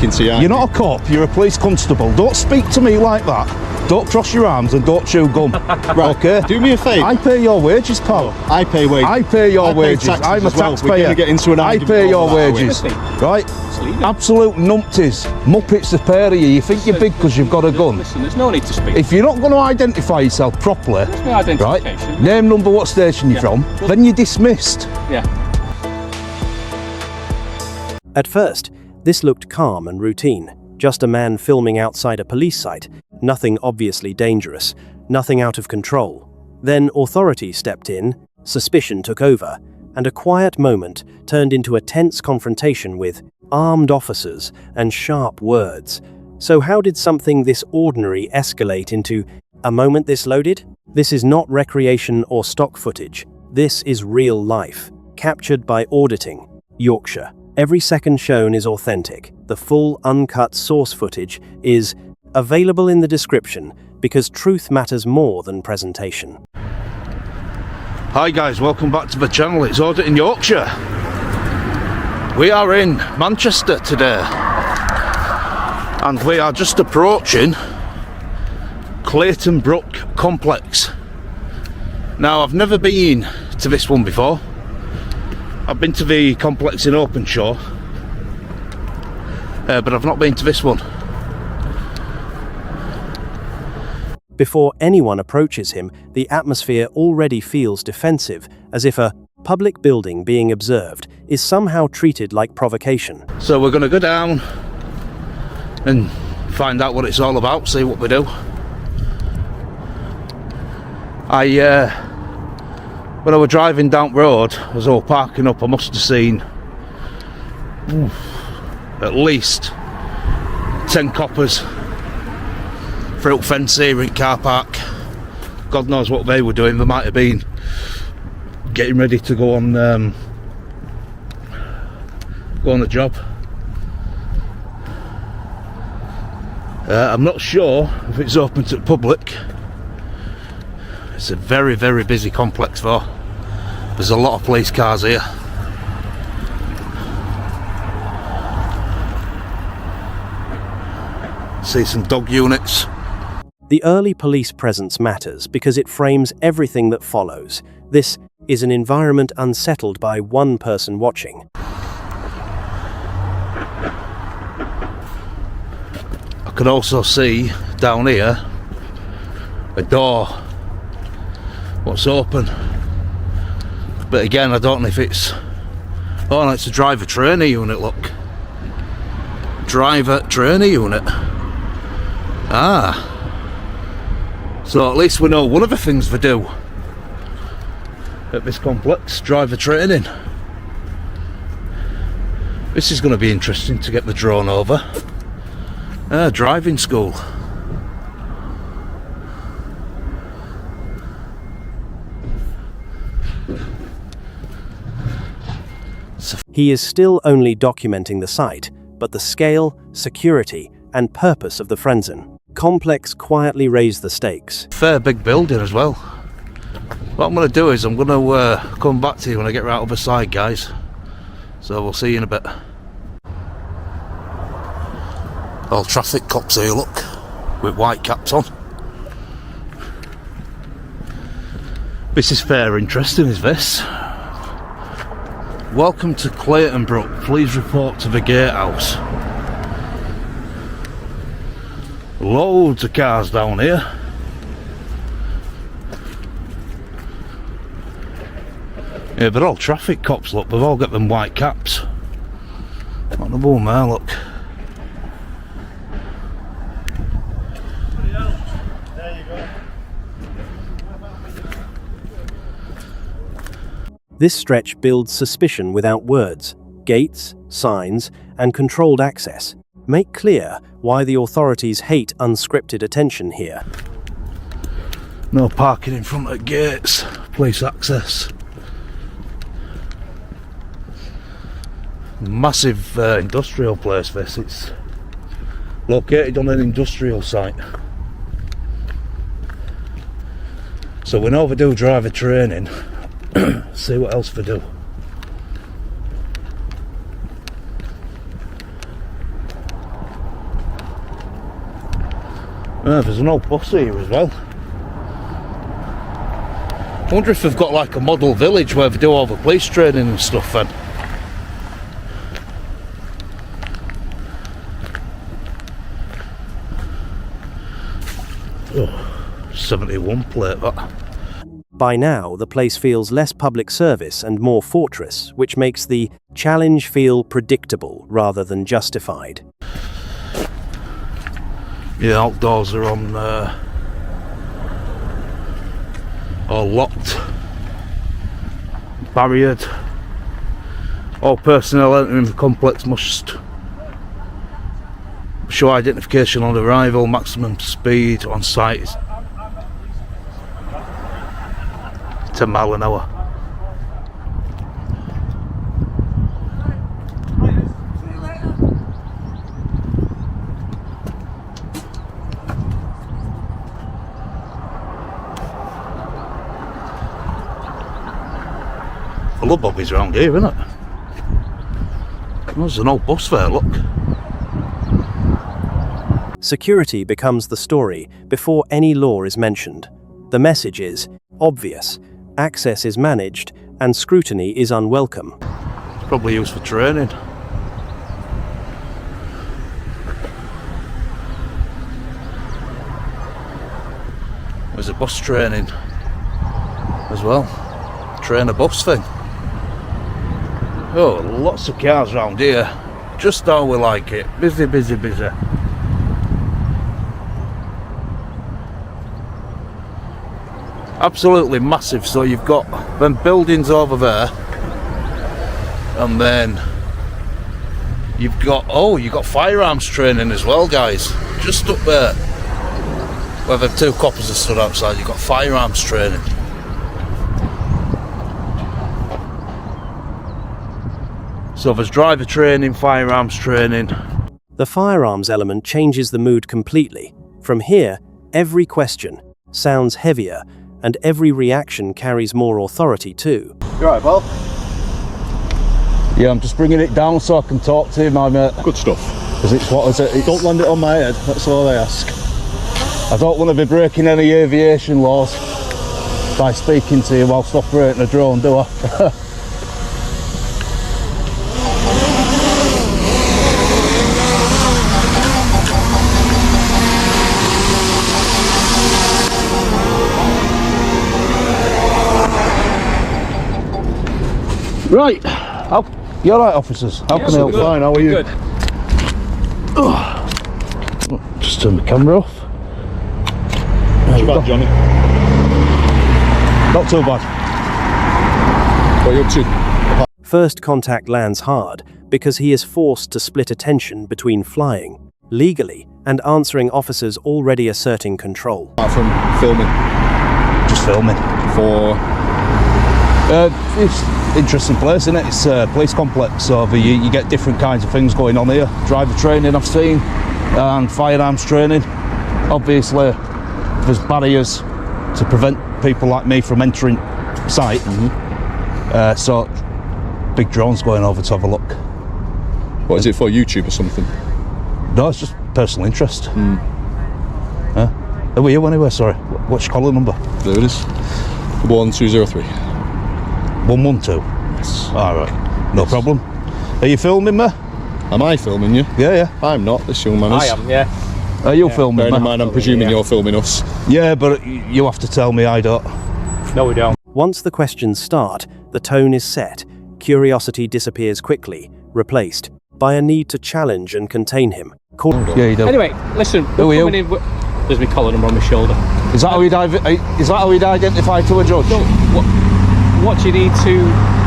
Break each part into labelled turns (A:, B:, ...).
A: You're not a cop, you're a police constable. Don't speak to me like that. Don't cross your arms and don't chew gum.
B: Right,
A: okay?
B: do me a favour.
A: I pay your wages, pal.
B: I pay wages.
A: I pay your wages. I'm a taxpayer.
B: We're going to get into an
A: I
B: argument
A: pay your
B: over that,
A: wages.
B: are
A: Right? Absolute numpties. Muppets, the pair of you. You think you're big because you've got a gun.
C: Listen, there's no need to speak.
A: If you're not going to identify yourself properly,
C: my identification.
A: right? Name, number, what station you're from, then you're dismissed.
C: Yeah.
D: At first, this looked calm and routine. Just a man filming outside a police site. Nothing obviously dangerous. Nothing out of control. Then authority stepped in, suspicion took over, and a quiet moment turned into a tense confrontation with armed officers and sharp words. So how did something this ordinary escalate into a moment this loaded? This is not recreation or stock footage. This is real life, captured by Auditing, Yorkshire. Every second shown is authentic. The full uncut source footage is available in the description because truth matters more than presentation.
A: Hi guys, welcome back to the channel. It's Auditing Yorkshire. We are in Manchester today and we are just approaching Clayton Brook Complex. Now, I've never been to this one before. I've been to the complex in Openshaw, but I've not been to this one.
D: Before anyone approaches him, the atmosphere already feels defensive, as if a public building being observed is somehow treated like provocation.
A: So we're going to go down and find out what it's all about, see what we do. When I was driving down the road, as I was parking up, I must have seen at least 10 coppers through fence here in car park. God knows what they were doing. They might have been getting ready to go on the job. I'm not sure if it's open to the public. It's a very, very busy complex though. There's a lot of police cars here. See some dog units.
D: The early police presence matters because it frames everything that follows. This is an environment unsettled by one person watching.
A: I can also see down here a door what's open, but again I don't know if it's, oh no, it's a driver trainee unit. Look, driver trainee unit. So at least we know one of the things they do at this complex, driver training. This is going to be interesting to get the drone over. Driving school.
D: He is still only documenting the site, but the scale, security, and purpose of the Frenzen complex quietly raise the stakes.
A: Fair big building as well. What I'm going to do is I'm going to come back to you when I get right over the side, guys. So we'll see you in a bit. All traffic cops here, look, with white caps on. This is fair interesting, is this? Welcome to Clayton Brook. Please report to the gatehouse. Loads of cars down here. Yeah, they're all traffic cops, look. They've all got them white caps. On the boom there, look.
D: This stretch builds suspicion without words. Gates, signs, and controlled access make clear why the authorities hate unscripted attention here.
A: No parking in front of gates. Police access. Massive industrial place this. It's located on an industrial site. So we know they do driver training. See what else they do. There's an old bus here as well. I wonder if they've got like a model village where they do all the police training and stuff then. Oh, 71 plate that.
D: By now, the place feels less public service and more fortress, which makes the challenge feel predictable rather than justified.
A: Yeah, outdoors are on all locked, barriered. All personnel entering the complex must show identification on arrival. Maximum speed on site is 10 miles an hour. I love bobbies around here, isn't it? There's an old bus there, look.
D: Security becomes the story before any law is mentioned. The message is obvious, access is managed, and scrutiny is unwelcome.
A: It's probably used for training. There's a bus training as well. Train a bus thing. Oh, lots of cars around here. Just how we like it. Busy, busy, busy. Absolutely massive. So you've got them buildings over there, and then you've got firearms training as well, guys. Just up there, where the two coppers are stood outside, you've got firearms training. So there's driver training, firearms training.
D: The firearms element changes the mood completely. From here, every question sounds heavier, and every reaction carries more authority too.
B: You alright, pal?
A: Yeah, I'm just bringing it down so I can talk to you, my mate.
B: Good stuff.
A: Because it's what is it?
B: Don't land it on my head, that's all I ask.
A: I don't want to be breaking any aviation laws by speaking to you whilst operating a drone, do I? Right, you alright, officers? How can I help?
B: Fine, how are you?
C: Good.
A: Just turn the camera off.
B: Not too bad, Johnny.
A: Not too bad.
B: What are you up to?
D: First contact lands hard because he is forced to split attention between flying, legally, and answering officers already asserting control.
B: Apart from filming.
A: Just filming.
B: For...
A: It's an interesting place, isn't it? It's a police complex, so you get different kinds of things going on here. Driver training I've seen, and firearms training. Obviously, there's barriers to prevent people like me from entering site. So, big drones going over to have a look.
B: What is it for, YouTube or something?
A: No, it's just personal interest. Who are you anyway, sorry? What's your collar number?
B: There it is. 1203.
A: 112?
B: Yes.
A: Alright, no
B: Yes.
A: problem. Are you filming me?
B: Am I filming you?
A: Yeah.
B: I'm not, this young man is.
C: I am, yeah.
A: Are you filming
B: Bearing
A: me?
B: in mind, I'm presuming you're filming us.
A: Yeah, but you have to tell me I don't.
C: No, we don't.
D: Once the questions start, the tone is set. Curiosity disappears quickly, replaced by a need to challenge and contain him.
A: Yeah, you do.
C: Anyway, listen,
A: Who are
C: we're
A: you?
C: coming in. There's my collar number on my shoulder.
A: Is that how you'd identify to a judge?
C: No, what do you need to...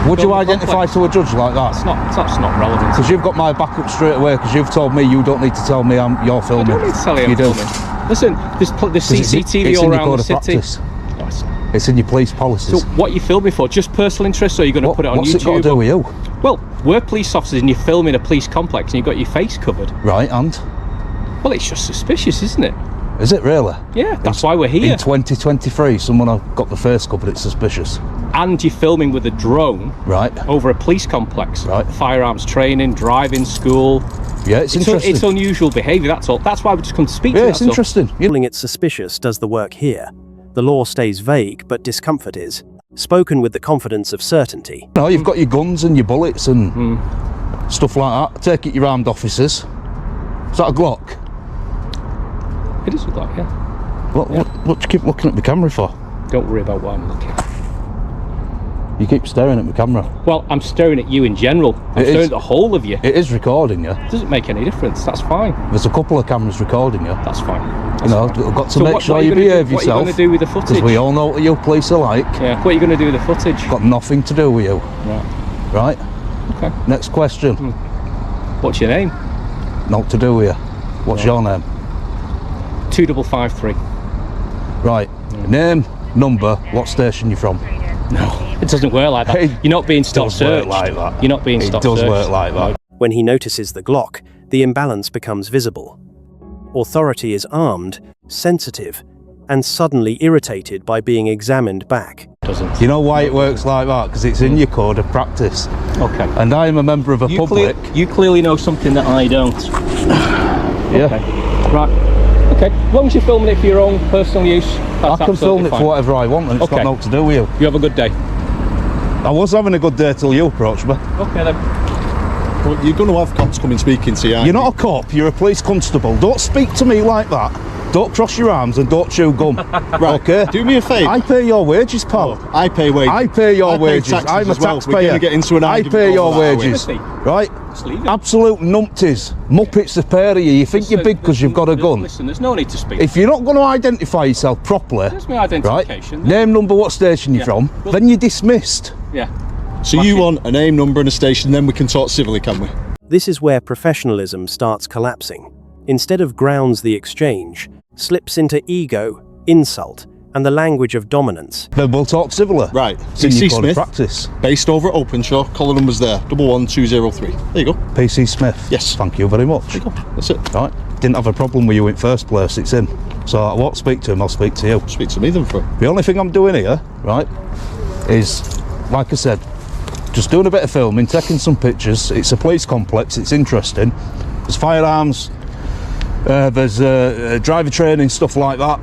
A: Would you
C: build a
A: identify
C: complex?
A: to a judge like that?
C: That's not relevant.
A: Because you've got my back up straight away, because you've told me you don't need to tell me you're
C: I
A: filming.
C: don't need to tell you
A: You
C: I'm
A: do.
C: filming. Listen, there's
A: 'Cause it's
C: CCTV all
A: in your
C: around
A: code
C: the
A: of
C: city.
A: practice.
C: No, it's not.
A: It's in your police policies.
C: So what are you filming for? Just personal interest, or are you going to put it on
A: What's
C: YouTube?
A: it got to do with you?
C: Well, we're police officers and you're filming a police complex and you've got your face covered.
A: Right, and?
C: Well, it's just suspicious, isn't it?
A: Is it really?
C: Yeah, that's why we're here.
A: In 2023, someone got the face covered, it's suspicious.
C: And you're filming with a drone
A: Right.
C: over a police complex.
A: Right.
C: Firearms training, driving school.
A: Yeah, it's interesting.
C: It's unusual behaviour, that's all. That's why we just come to speak to you.
A: Yeah, it's
C: that's all.
A: interesting.
D: Calling it suspicious does the work here. The law stays vague, but discomfort is. Spoken with the confidence of certainty.
A: No, you've got your guns and your bullets and stuff like that. Take it your armed officers. Is that a Glock?
C: It is a Glock, yeah.
A: What do you keep looking at the camera for?
C: Don't worry about what I'm looking at.
A: You keep staring at the camera.
C: Well, I'm staring at you in general. I'm staring at the whole of you.
A: It is recording you.
C: It doesn't make any difference. That's fine.
A: There's a couple of cameras recording you.
C: That's fine.
A: You know, we've got to make sure you behave yourself.
C: What are you going to do with the footage?
A: Because we all know what you police are like.
C: Yeah. What are you going to do with the footage?
A: Got nothing to do with you.
C: Right.
A: Right?
C: Okay.
A: Next question.
C: What's your name?
A: Not to do with you. What's your name?
C: 2553.
A: Right. Name, number, what station you're from.
C: No, it doesn't work like that. You're not being stop searched.
A: Like that.
C: You're not being stop searched.
A: It does work like that.
D: When he notices the Glock, the imbalance becomes visible. Authority is armed, sensitive, and suddenly irritated by being examined back.
C: Doesn't.
A: You know why it works like that? Because it's in your code of practice.
C: Okay.
A: And I am a member of a public.
C: You clearly know something that I don't.
A: Yeah.
C: Okay. Right. Okay. As long as you're filming it for your own personal use, that's
A: I can film it
C: fine.
A: for whatever I want, and it's got nothing to do with you.
C: You have a good day.
A: I was having a good day till you approached me.
C: Okay then.
B: Well, you're going to have cops coming speaking to you.
A: You're not a cop, you're a police constable. Don't speak to me like that. Don't cross your arms and don't chew gum.
B: Right,
A: okay?
B: do me a favour.
A: I pay your wages, pal.
B: Oh, I pay wages.
A: I pay your
B: I pay
A: wages.
B: taxes
A: I'm a
B: as well.
A: taxpayer.
B: We're gonna get into an
A: I
B: argument
A: pay your
B: over that, are we?
A: wages. Right?
C: Just leave it.
A: Absolute numpties. Muppets, the pair of you. You think you're big because you've got a gun.
C: Listen, there's no need to speak.
A: If you're not going to identify yourself properly,
C: There's my identification.
A: right? Name, number, what station you're from,
C: Well,
A: then you're dismissed.
C: Yeah.
B: So you want a name, number and a station, then we can talk civilly, can we?
D: This is where professionalism starts collapsing. Instead of grounds the exchange, slips into ego, insult, and the language of dominance.
A: Then we'll talk civilly.
B: Right.
A: It's in your
B: PC
A: code of
B: Smith,
A: practice.
B: based over at Openshaw, collar number's there, 11203. There you go.
A: PC Smith.
B: Yes.
A: Thank you very much.
B: There you go. That's it.
A: Right. Didn't have a problem with you in first place, it's in. So I won't speak to him, I'll speak to you.
B: Speak to me then for
A: The only thing I'm doing here, right, is, like I said, just doing a bit of filming, taking some pictures. It's a police complex, it's interesting. There's firearms, there's driver training, stuff like that.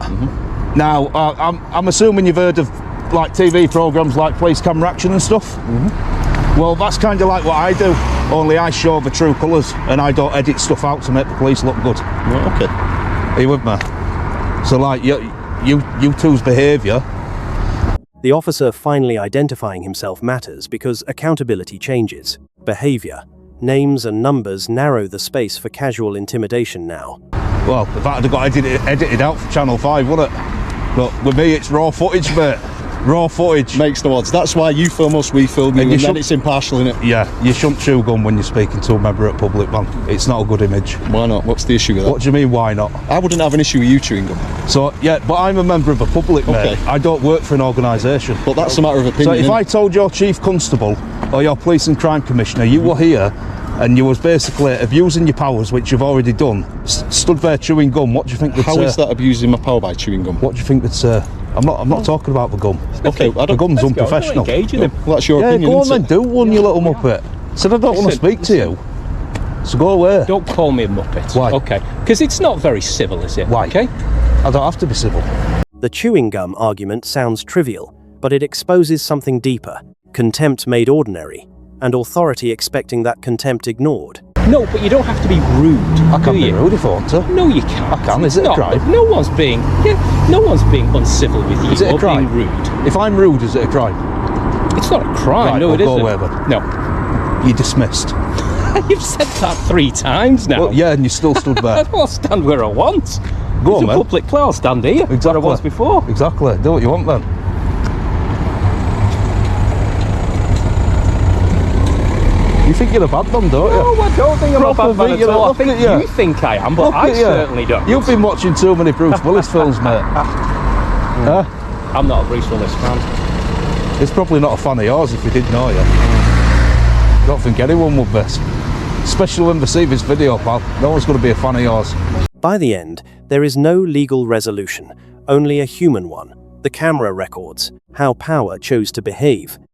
A: Now, I'm assuming you've heard of like TV programmes like Police Camera Action and stuff. Well, that's kind of like what I do, only I show the true colours and I don't edit stuff out to make the police look good.
B: Right, okay.
A: Are you with me? So like, you two's behaviour.
D: The officer finally identifying himself matters because accountability changes. Behavior, names and numbers narrow the space for casual intimidation now.
A: Well, if that had got edited out for Channel 5, wouldn't it? But with me, it's raw footage, mate. Raw footage.
B: Makes no odds. That's why you film us, we film you, and then it's impartial, innit?
A: Yeah, you shouldn't chew gum when you're speaking to a member at public, man. It's not a good image.
B: Why not? What's the issue with that?
A: What do you mean, why not?
B: I wouldn't have an issue with you chewing gum.
A: So, yeah, but I'm a member of a public, mate.
B: Okay.
A: I don't work for an organisation.
B: But that's a matter of opinion.
A: So if
B: innit?
A: I told your chief constable or your police and crime commissioner you were here and you was basically abusing your powers, which you've already done, stood there chewing gum, what do you think they'd say?
B: How is that abusing my power by chewing gum?
A: What do you think they'd say? I'm not talking about the gum.
B: Okay, I
A: The
B: don't.
A: gum's
C: Let's go,
A: unprofessional.
C: don't engage with him.
B: Well, that's your
A: Yeah,
B: opinion.
A: go on
B: isn't
A: then,
B: it?
A: do one, you little muppet. Said I don't want to speak to you. So go away.
C: Don't call me a muppet.
A: Why?
C: Okay. Because it's not very civil, is it?
A: Why?
C: Okay.
A: I don't have to be civil.
D: The chewing gum argument sounds trivial, but it exposes something deeper. Contempt made ordinary, and authority expecting that contempt ignored.
C: No, but you don't have to be rude.
A: I can
C: do
A: be
C: you?
A: rude if I want to.
C: No, you can't.
A: I can. Is it a crime?
C: No one's being. Yeah, no one's being uncivil with you.
A: Is it a
C: or
A: crime?
C: being rude.
A: If I'm rude, is it a crime?
C: It's not a crime.
A: Right,
C: no,
A: well,
C: it
A: go
C: isn't.
A: away then.
C: No.
A: You're dismissed.
C: You've said that 3 times now.
A: Well, yeah, and you still stood there.
C: I'll stand where I want.
A: Go on,
C: It's a
A: man.
C: public place. I'll stand here.
A: Exactly.
C: Where I was before.
A: Exactly. Do what you want then. You think you're a bad man, don't you?
C: No, I don't think I'm a
A: Proper
C: bad man
A: think
C: at
A: you're-
C: all. I
A: look
C: think
A: at you.
C: you think I am, but
A: Look
C: I
A: at you.
C: certainly don't.
A: You've been watching too many Bruce Willis films, mate. Huh?
C: I'm not a Bruce Willis fan.
A: It's probably not a fan of yours if we did know you. Don't think anyone would be. Especially when they see this video, pal. No one's going to be a fan of yours.
D: By the end, there is no legal resolution, only a human one. The camera records how power chose to behave,